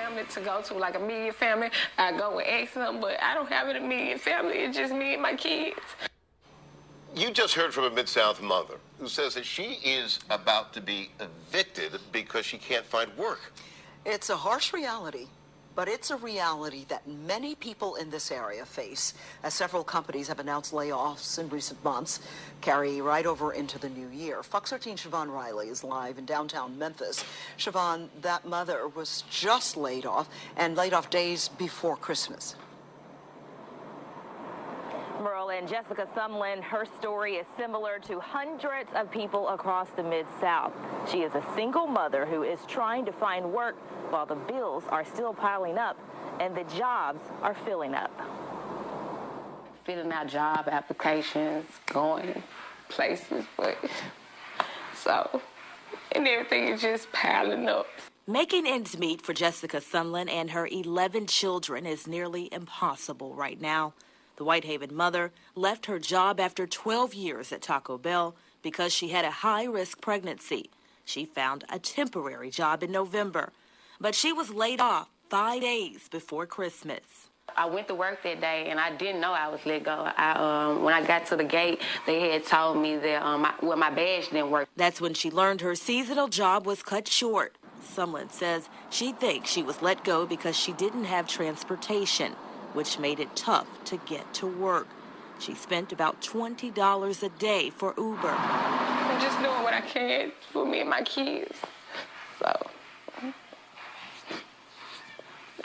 family to go to, like a immediate family, I go and ask them, but I don't have an immediate family. It's just me and my kids. You just heard from a Mid-South mother who says that she is about to be evicted because she can't find work. It's a harsh reality, but it's a reality that many people in this area face, as several companies have announced layoffs in recent months, carry right over into the new year. Fox 13's Siobhan Riley is live in downtown Memphis. Siobhan, that mother was just laid off, and laid off days before Christmas. Merle and Jessica Sumlin, her story is similar to hundreds of people across the Mid-South. She is a single mother who is trying to find work while the bills are still piling up and the jobs are filling up. Filling out job applications, going places, and everything is just piling up. Making ends meet for Jessica Sumlin and her 11 children is nearly impossible right now. The Whitehaven mother left her job after 12 years at Taco Bell because she had a high-risk pregnancy. She found a temporary job in November, but she was laid off 5 days before Christmas. I went to work that day, and I didn't know I was let go. When I got to the gate, they had told me that my badge didn't work. That's when she learned her seasonal job was cut short. Someone says she thinks she was let go because she didn't have transportation, which made it tough to get to work. She spent about $20 a day for Uber. I'm just doing what I can for me and my kids.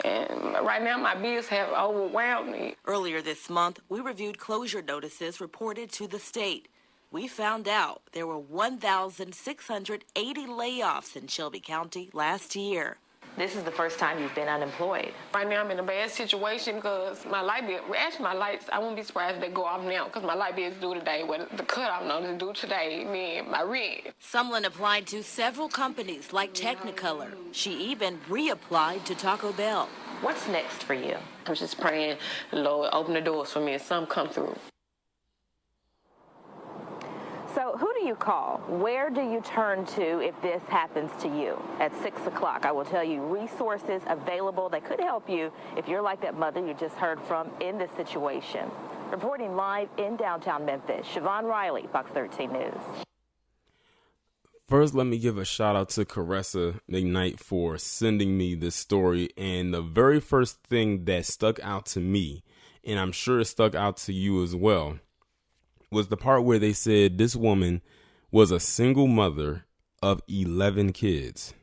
And right now, my bills have overwhelmed me. Earlier this month, we reviewed closure notices reported to the state. We found out there were 1,680 layoffs in Shelby County last year. This is the first time you've been unemployed. Right now I'm in a bad situation because my light bill, my lights, I won't be surprised if they go off now because my light bill is due today. Well, the cutoff notice is due today, then my rent. Sumlin applied to several companies like Technicolor. She even reapplied to Taco Bell. What's next for you? I'm just praying, Lord, open the doors for me and some come through. So who do you call? Where do you turn to if this happens to you? At 6 o'clock, I will tell you resources available that could help you if you're like that mother you just heard from in this situation. Reporting live in downtown Memphis, Siobhan Riley, Fox 13 News. First, let me give a shout out to Caressa McKnight for sending me this story. And the very first thing that stuck out to me, and I'm sure it stuck out to you as well, was the part where they said this woman was a single mother of 11 kids.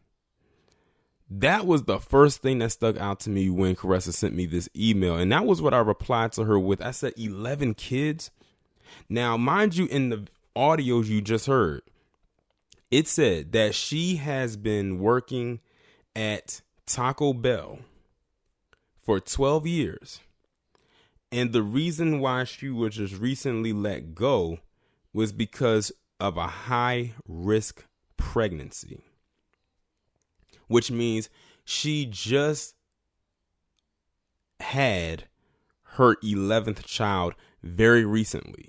That was the first thing that stuck out to me when Caressa sent me this email. And that was what I replied to her with. I said, 11 kids? Now, mind you, in the audios you just heard, it said that she has been working at Taco Bell for 12 years. And the reason why she was just recently let go was because of a high-risk pregnancy, which means she just had her 11th child very recently.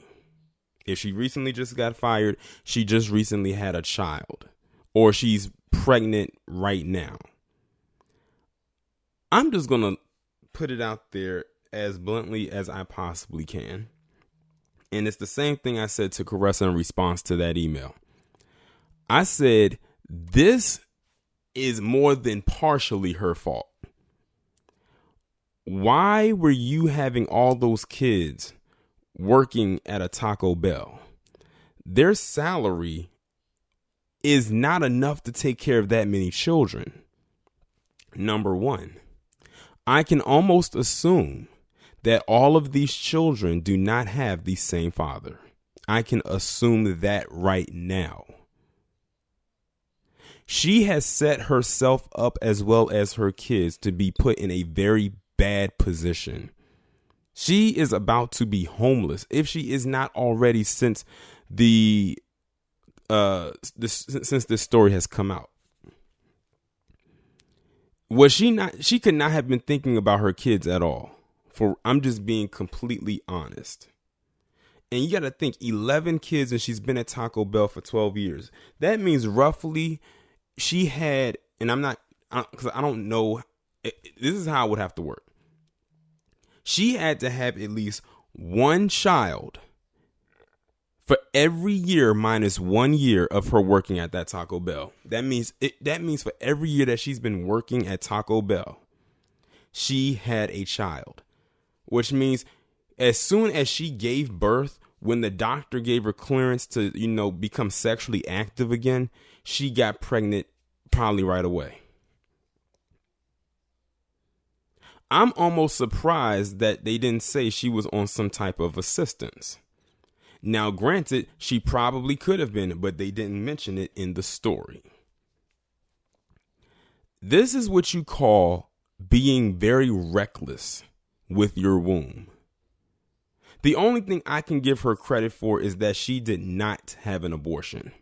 If she recently just got fired, she just recently had a child, or she's pregnant right now. I'm just going to put it out there as bluntly as I possibly can. And it's the same thing I said to Caressa in response to that email. I said, this is more than partially her fault. Why were you having all those kids working at a Taco Bell? Their salary is not enough to take care of that many children. Number one, I can almost assume that all of these children do not have the same father. I can assume that right now. She has set herself up as well as her kids to be put in a very bad position. She is about to be homeless if she is not already since this story has come out. Was she not? She could not have been thinking about her kids at all. I'm just being completely honest. And you got to think 11 kids and she's been at Taco Bell for 12 years. That means roughly she had, and I'm not, because I don't know this is how it would have to work. She had to have at least one child for every year minus 1 year of her working at that Taco Bell. That means for every year that she's been working at Taco Bell, she had a child, which means as soon as she gave birth, when the doctor gave her clearance to, become sexually active again, she got pregnant probably right away. I'm almost surprised that they didn't say she was on some type of assistance. Now, granted, she probably could have been, but they didn't mention it in the story. This is what you call being very reckless with your womb. The only thing I can give her credit for is that she did not have an abortion.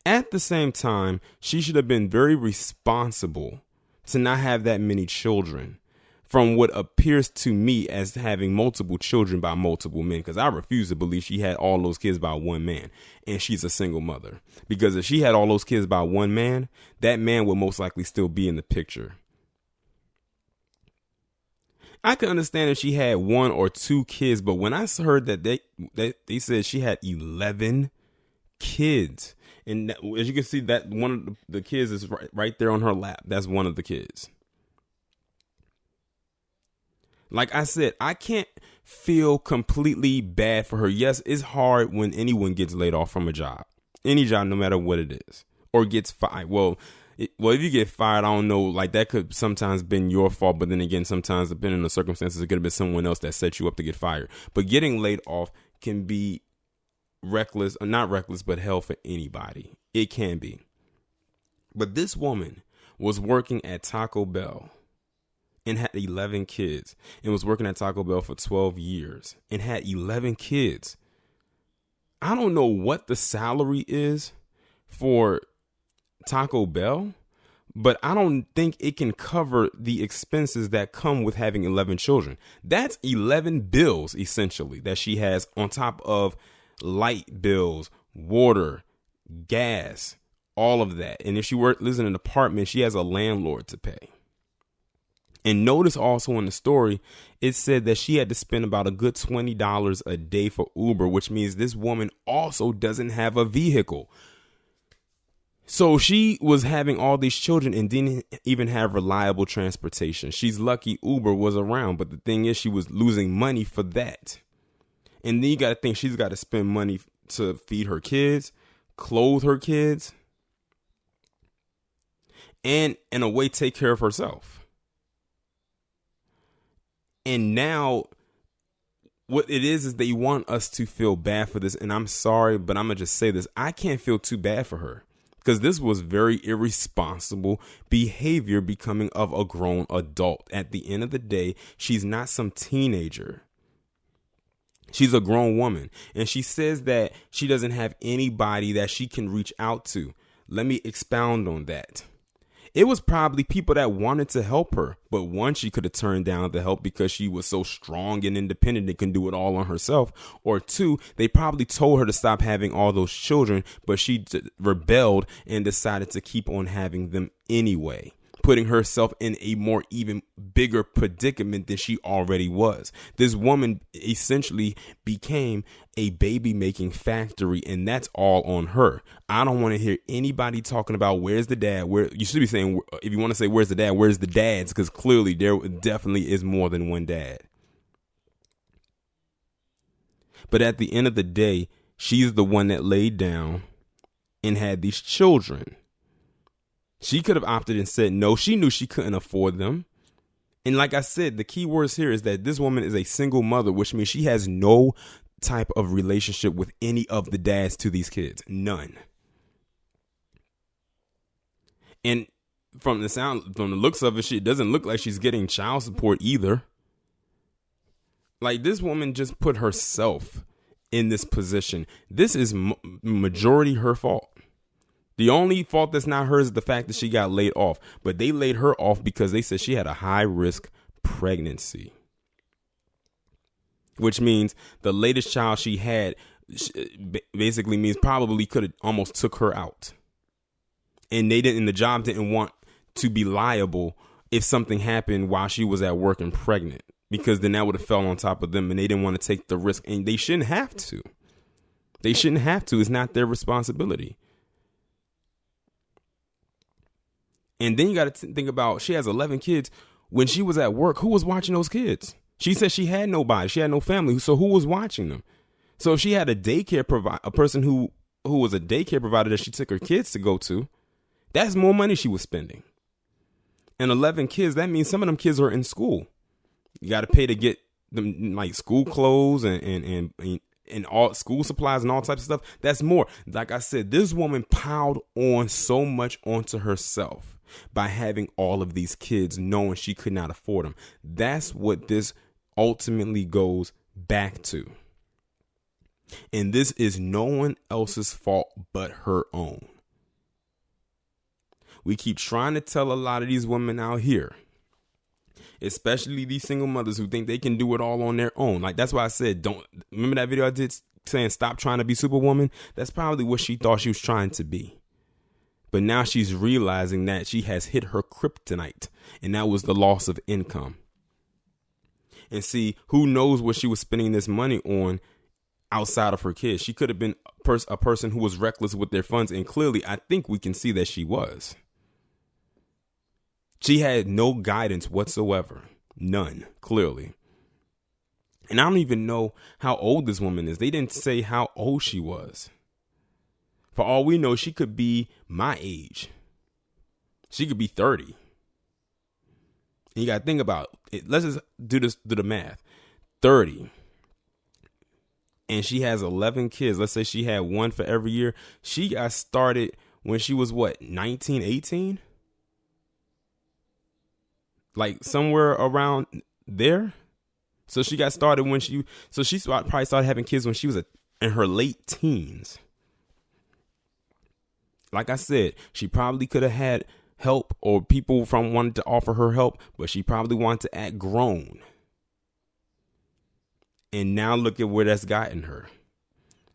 At the same time, she should have been very responsible to not have that many children from what appears to me as having multiple children by multiple men, because I refuse to believe she had all those kids by one man and she's a single mother. Because if she had all those kids by one man, that man would most likely still be in the picture. I can understand if she had 1 or 2 kids, but when I heard that they said she had 11 kids, and as you can see, that one of the kids is right there on her lap. That's one of the kids. Like I said, I can't feel completely bad for her. Yes, it's hard when anyone gets laid off from a job, any job, no matter what it is, or gets fired. Well, if you get fired, I don't know, like that could sometimes been your fault. But then again, sometimes depending on the circumstances, it could have been someone else that set you up to get fired. But getting laid off can be reckless, or not reckless, but hell for anybody. It can be. But this woman was working at Taco Bell and had 11 kids, and was working at Taco Bell for 12 years and had 11 kids. I don't know what the salary is for Taco Bell, but I don't think it can cover the expenses that come with having 11 children. That's 11 bills, essentially, that she has on top of light bills, water, gas, all of that. And if she lives in an apartment, she has a landlord to pay. And notice also in the story, it said that she had to spend about a good $20 a day for Uber, which means this woman also doesn't have a vehicle. So she was having all these children and didn't even have reliable transportation. She's lucky Uber was around, but the thing is, she was losing money for that. And then you got to think she's got to spend money to feed her kids, clothe her kids, and in a way take care of herself. And now what it is they want us to feel bad for this. And I'm sorry, but I'm going to just say this. I can't feel too bad for her, because this was very irresponsible behavior becoming of a grown adult. At the end of the day, she's not some teenager. She's a grown woman. And she says that she doesn't have anybody that she can reach out to. Let me expound on that. It was probably people that wanted to help her, but one, she could have turned down the help because she was so strong and independent and can do it all on herself. Or two, they probably told her to stop having all those children, but she rebelled and decided to keep on having them anyway, putting herself in a more even bigger predicament than she already was. This woman essentially became a baby making factory, and that's all on her. I don't want to hear anybody talking about where's the dad. Where you should be saying, if you want to say where's the dads, because clearly there definitely is more than one dad. But at the end of the day, she's the one that laid down and had these children. She could have opted and said no. She knew she couldn't afford them. And like I said, the key words here is that this woman is a single mother, which means she has no type of relationship with any of the dads to these kids. None. And from the looks of it, it doesn't look like she's getting child support either. Like, this woman just put herself in this position. This is majority her fault. The only fault that's not hers is the fact that she got laid off. But they laid her off because they said she had a high-risk pregnancy, which means the latest child she had basically means probably could have almost took her out. And the job didn't want to be liable if something happened while she was at work and pregnant, because then that would have fell on top of them, and they didn't want to take the risk, and they shouldn't have to. They shouldn't have to. It's not their responsibility. And then you got to think about, she has 11 kids. When she was at work, who was watching those kids? She said she had nobody. She had no family. So who was watching them? So if she had a daycare provider, a person who was a daycare provider that she took her kids to go to, that's more money she was spending. And 11 kids, that means some of them kids are in school. You got to pay to get them like school clothes and all school supplies and all types of stuff. That's more. Like I said, this woman piled on so much onto herself by having all of these kids, knowing she could not afford them. That's what this ultimately goes back to. And this is no one else's fault but her own. We keep trying to tell a lot of these women out here, especially these single mothers who think they can do it all on their own. Like, that's why I said, don't remember that video I did saying stop trying to be Superwoman? That's probably what she thought she was trying to be. But now she's realizing that she has hit her kryptonite, and that was the loss of income. And see, who knows what she was spending this money on outside of her kids. She could have been a person who was reckless with their funds, and clearly I think we can see that she was. She had no guidance whatsoever. None, clearly. And I don't even know how old this woman is. They didn't say how old she was. For all we know, she could be my age. She could be 30. And you got to think about it. Let's just do the math. 30. And she has 11 kids. Let's say she had one for every year. She got started when she was what, 19, 18? Like somewhere around there. So she got started when she probably started having kids when she was in her late teens. Like I said, she probably could have had help, or people from wanted to offer her help, but she probably wanted to act grown. And now look at where that's gotten her.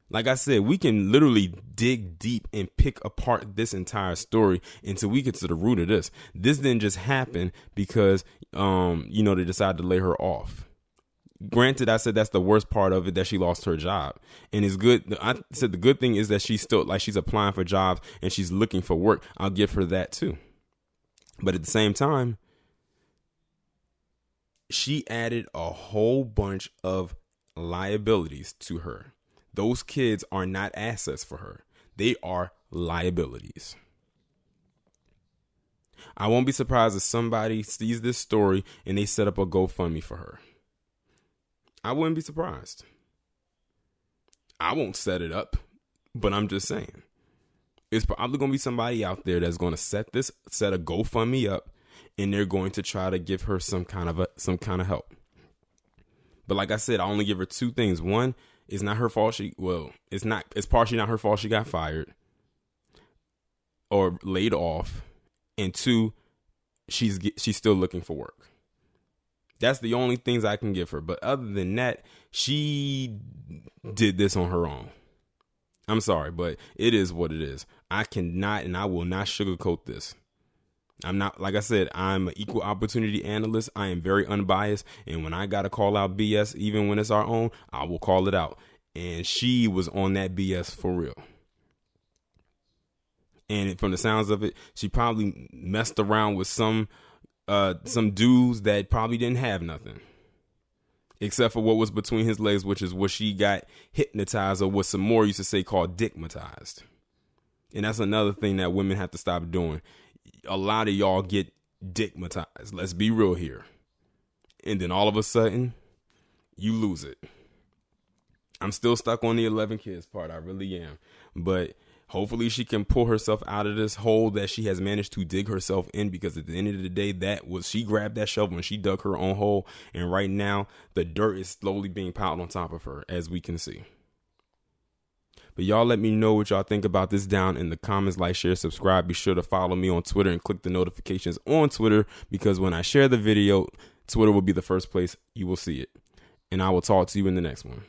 Like I said, we can literally dig deep and pick apart this entire story until we get to the root of this. This didn't just happen because, they decided to lay her off. Granted, I said that's the worst part of it, that she lost her job. And it's good. I said the good thing is that she's still, like, she's applying for jobs and she's looking for work. I'll give her that too. But at the same time, she added a whole bunch of liabilities to her. Those kids are not assets for her. They are liabilities. I won't be surprised if somebody sees this story and they set up a GoFundMe for her. I wouldn't be surprised. I won't set it up, but I'm just saying. It's probably going to be somebody out there that's going to set a GoFundMe up, and they're going to try to give her some kind of help. But like I said, I only give her two things. One, it's not her fault. It's partially not her fault she got fired or laid off. And two, she's still looking for work. That's the only things I can give her. But other than that, she did this on her own. I'm sorry, but it is what it is. I cannot and I will not sugarcoat this. I'm not, like I said, I'm an equal opportunity analyst. I am very unbiased. And when I got to call out BS, even when it's our own, I will call it out. And she was on that BS for real. And from the sounds of it, she probably messed around with some dudes that probably didn't have nothing except for what was between his legs, which is what she got hypnotized, or what some more used to say called dickmatized. And that's another thing that women have to stop doing. A lot of y'all get dickmatized. Let's be real here. And then all of a sudden, you lose it. I'm still stuck on the 11 kids part. I really am. But hopefully she can pull herself out of this hole that she has managed to dig herself in, because at the end of the day, she grabbed that shovel and she dug her own hole. And right now, the dirt is slowly being piled on top of her, as we can see. But y'all let me know what y'all think about this down in the comments. Like, share, subscribe. Be sure to follow me on Twitter and click the notifications on Twitter, because when I share the video, Twitter will be the first place you will see it. And I will talk to you in the next one.